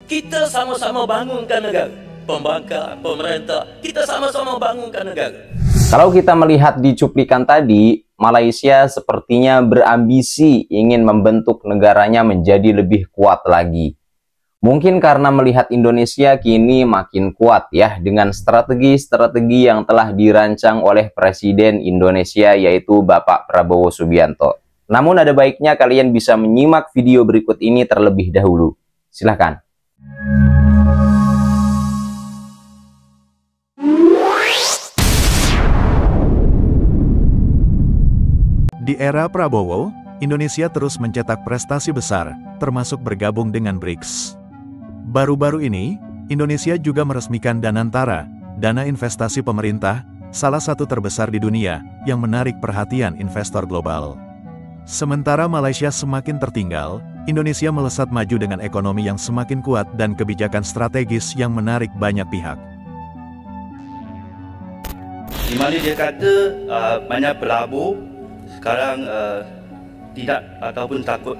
Kita sama-sama bangunkan negara. Pembangkang, pemerintah, kita sama-sama bangunkan negara. Kalau kita melihat di cuplikan tadi, Malaysia sepertinya berambisi ingin membentuk negaranya menjadi lebih kuat lagi. Mungkin karena melihat Indonesia kini makin kuat ya, dengan strategi-strategi yang telah dirancang oleh Presiden Indonesia yaitu Bapak Prabowo Subianto. Namun ada baiknya kalian bisa menyimak video berikut ini terlebih dahulu. Silahkan. Di era Prabowo, Indonesia terus mencetak prestasi besar, termasuk bergabung dengan BRICS. Baru-baru ini, Indonesia juga meresmikan Danantara, dana investasi pemerintah, salah satu terbesar di dunia, yang menarik perhatian investor global. Sementara Malaysia semakin tertinggal, Indonesia melesat maju dengan ekonomi yang semakin kuat dan kebijakan strategis yang menarik banyak pihak. Di mana dia kata banyak pelabur sekarang tidak ataupun takut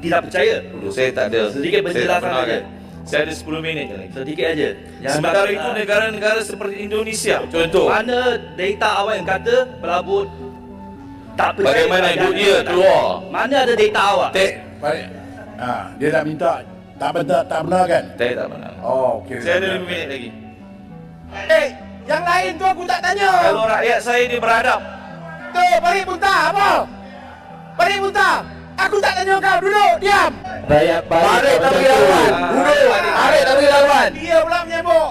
tidak percaya. Saya tak ada. Sedikit penjelasan saja. Saya ada 10 minit je. Sedikit aja. Sementara itu negara-negara seperti Indonesia, contoh. Mana data awak yang kata pelabur tak percaya? Bagaimana dunia keluar? Mana ada data awak? Dia nak minta tak benar kan? Saya tak benar. Oh, okey. Saya ada 5 minit lagi. Yang lain tu aku tak tanya. Kalau rakyat saya ni beradab. Tu, Parit Muntah apa? Parit Muntah, aku tak tanya kau, duduk, diam. Parit tak bagi laluan, duduk. Parit tak bagi laluan. Dia pula menyebut.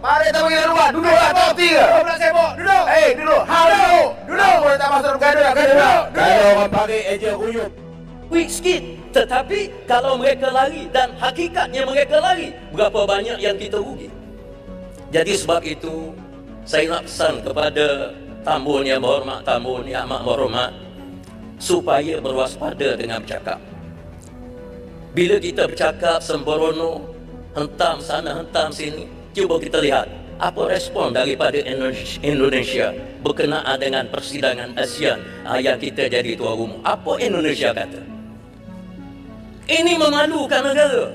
Parit tak bagi laluan, duduklah kau tiga. Kau pula sibuk, duduk. Duduk. Duduk. Duduk. Boleh tak masuk gaduh, duduk. Kalau orang Parit eja uyup. Quick sikit. Tetapi kalau mereka lari dan hakikatnya mereka lari, berapa banyak yang kita rugi. Jadi sebab itu saya nak pesan kepada tamu yang berhormat, tamu yang amat berhormat, supaya berwaspada dengan bercakap. Bila kita bercakap sembrono, hentam sana, hentam sini, cuba kita lihat apa respon daripada Indonesia berkenaan dengan persidangan ASEAN yang kita jadi tuan rumah. Apa Indonesia kata? Ini memalukan negara.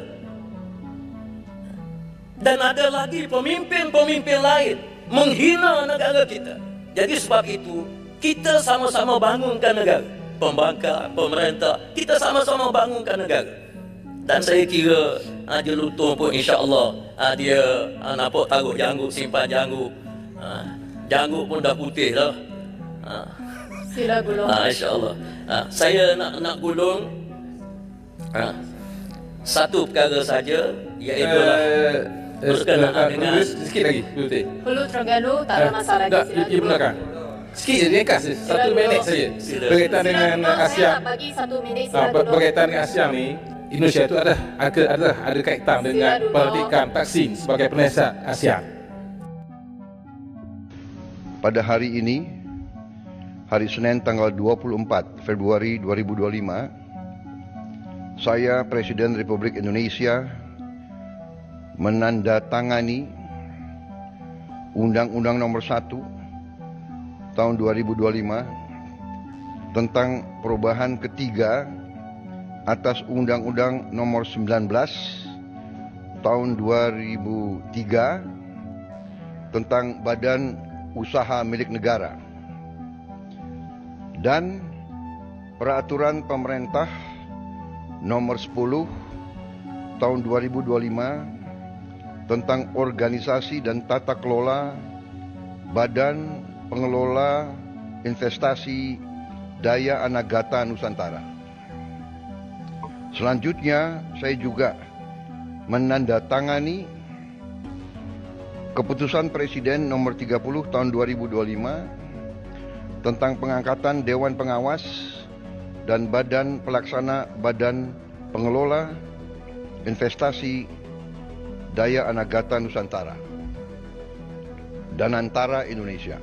Dan ada lagi pemimpin-pemimpin lain menghina negara kita. Jadi sebab itu, kita sama-sama bangunkan negara. Pembangkang, pemerintah, kita sama-sama bangunkan negara. Dan saya kira Haji Lutong pun insya-Allah dia nampak taruh janggut, simpan janggut. Janggut pun dah putih dah. Sila gulung. Insya-Allah. Saya nak gulung satu perkara saja, iaitu berkenaan dengan sikit lagi, betul. Hulu Terengganu tak ada masalah lagi. Ia benarkan. Sikit je, ringkas je. 1 minit saja. Berkaitan dengan ASEAN. Bagi 1 minit sila dulu. Berkaitan dengan ASEAN ni, Indonesia itu ada kaitan dengan pelantikan Taksin sebagai penasihat ASEAN. Pada hari ini, hari Senin tanggal 24 Februari 2025, saya Presiden Republik Indonesia menandatangani Undang-Undang Nomor 1 Tahun 2025 tentang perubahan ketiga atas Undang-Undang Nomor 19 Tahun 2003 tentang Badan Usaha Milik Negara dan Peraturan Pemerintah Nomor 10 Tahun 2025 tentang organisasi dan tata kelola Badan Pengelola Investasi Daya Anagata Nusantara. Selanjutnya, saya juga menandatangani Keputusan Presiden Nomor 30 Tahun 2025 tentang pengangkatan Dewan Pengawas dan Badan Pelaksana Badan Pengelola Investasi Daya Anagata Nusantara, Danantara Indonesia.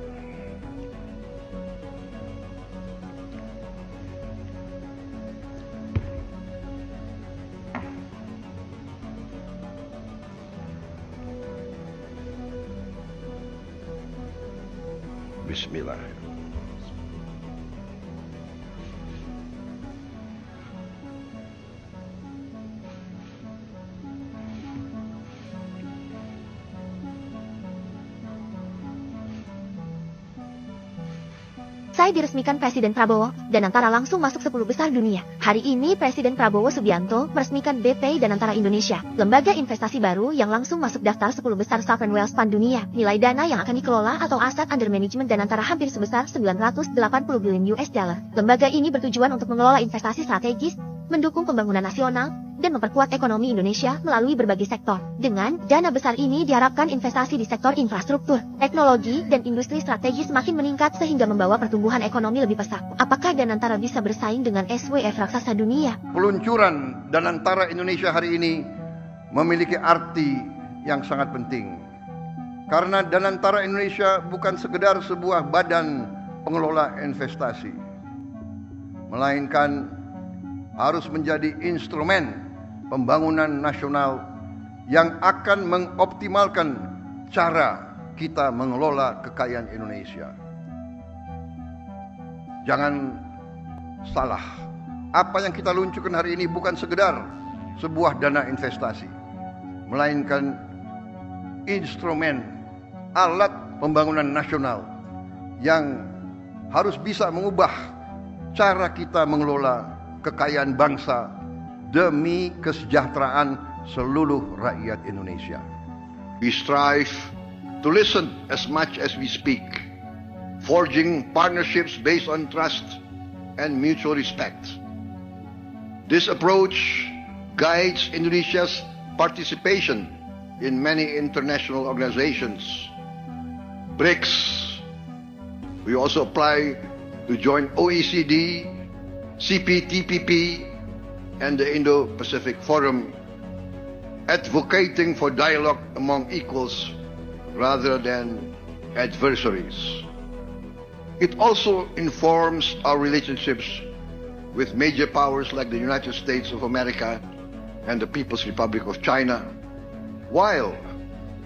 Bismillah. Usai diresmikan Presiden Prabowo, Danantara langsung masuk 10 besar dunia. Hari ini Presiden Prabowo Subianto meresmikan BPI Danantara Indonesia, lembaga investasi baru yang langsung masuk daftar 10 besar Sovereign Wealth Fund dunia. Nilai dana yang akan dikelola atau aset under management Danantara hampir sebesar 980 billion US dollar. Lembaga ini bertujuan untuk mengelola investasi strategis, mendukung pembangunan nasional, dan memperkuat ekonomi Indonesia melalui berbagai sektor. Dengan dana besar ini diharapkan investasi di sektor infrastruktur, teknologi, dan industri strategis semakin meningkat sehingga membawa pertumbuhan ekonomi lebih pesat. Apakah Danantara bisa bersaing dengan SWF raksasa dunia? Peluncuran Danantara Indonesia hari ini memiliki arti yang sangat penting. Karena Danantara Indonesia bukan sekedar sebuah badan pengelola investasi, melainkan harus menjadi instrumen pembangunan nasional yang akan mengoptimalkan cara kita mengelola kekayaan Indonesia. Jangan salah, apa yang kita luncurkan hari ini bukan sekedar sebuah dana investasi, melainkan instrumen alat pembangunan nasional yang harus bisa mengubah cara kita mengelola kekayaan bangsa demi kesejahteraan seluruh rakyat Indonesia. We strive to listen as much as we speak, forging partnerships based on trust and mutual respect. This approach guides Indonesia's participation in many international organizations. BRICS, we also apply to join OECD, CPTPP, and the Indo-Pacific Forum, advocating for dialogue among equals rather than adversaries. It also informs our relationships with major powers like the United States of America and the People's Republic of China, while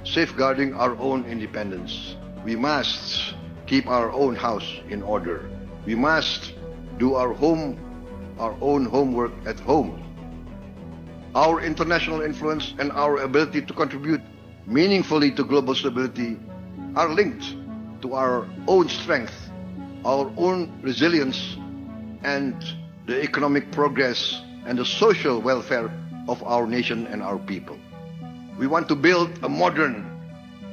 safeguarding our own independence. We must keep our own house in order. We must do our own homework at home. Our international influence and our ability to contribute meaningfully to global stability are linked to our own strength, our own resilience, and the economic progress and the social welfare of our nation and our people. We want to build a modern,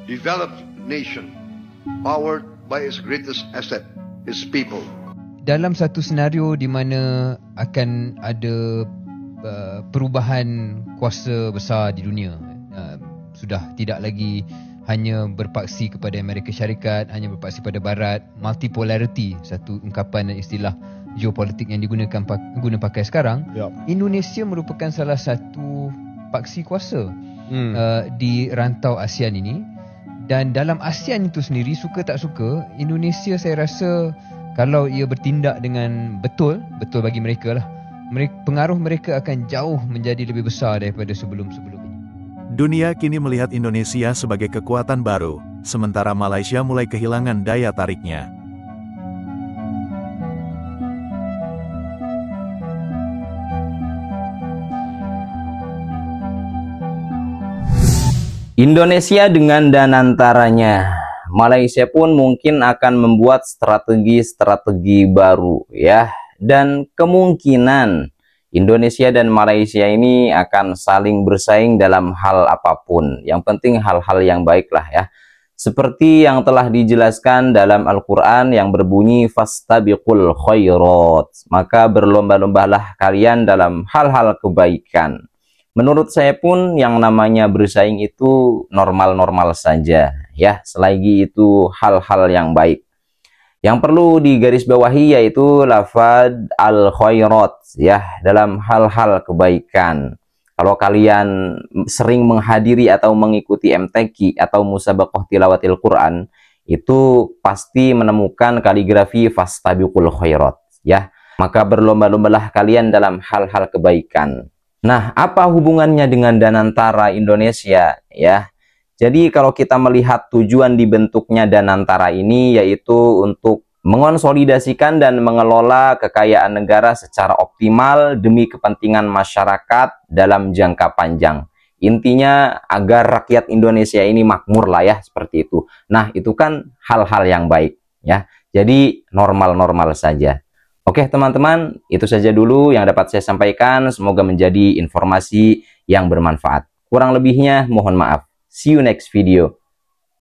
developed nation, powered by its greatest asset, its people. Dalam satu senario di mana akan ada perubahan kuasa besar di dunia, sudah tidak lagi hanya berpaksi kepada Amerika Syarikat, hanya berpaksi pada Barat, multipolarity, satu ungkapan dan istilah geopolitik yang guna pakai sekarang. Indonesia merupakan salah satu paksi kuasa di rantau ASEAN ini, dan dalam ASEAN itu sendiri, suka tak suka, Indonesia saya rasa kalau ia bertindak dengan betul bagi mereka lah, pengaruh mereka akan jauh menjadi lebih besar daripada sebelum-sebelum ini. Dunia kini melihat Indonesia sebagai kekuatan baru, sementara Malaysia mulai kehilangan daya tariknya. Indonesia dengan danantaranya, Malaysia pun mungkin akan membuat strategi-strategi baru ya, dan kemungkinan Indonesia dan Malaysia ini akan saling bersaing dalam hal apapun. Yang penting hal-hal yang baik lah ya. Seperti yang telah dijelaskan dalam Al-Quran yang berbunyi fastabiqul khairat, maka berlomba-lombalah kalian dalam hal-hal kebaikan. Menurut saya pun yang namanya bersaing itu normal-normal saja ya, selagi itu hal-hal yang baik. Yang perlu digarisbawahi yaitu lafad al-khairat ya, dalam hal-hal kebaikan. Kalau kalian sering menghadiri atau mengikuti MTQ atau musabaqah tilawatil Quran, itu pasti menemukan kaligrafi fastabiqul khairat ya. Maka berlomba-lombalah kalian dalam hal-hal kebaikan. Nah, apa hubungannya dengan Danantara Indonesia ya? Jadi kalau kita melihat tujuan dibentuknya Danantara ini yaitu untuk mengonsolidasikan dan mengelola kekayaan negara secara optimal demi kepentingan masyarakat dalam jangka panjang. Intinya agar rakyat Indonesia ini makmur lah ya, seperti itu. Nah, itu kan hal-hal yang baik ya. Jadi normal-normal saja. Oke teman-teman, itu saja dulu yang dapat saya sampaikan. Semoga menjadi informasi yang bermanfaat. Kurang lebihnya mohon maaf. See you next video.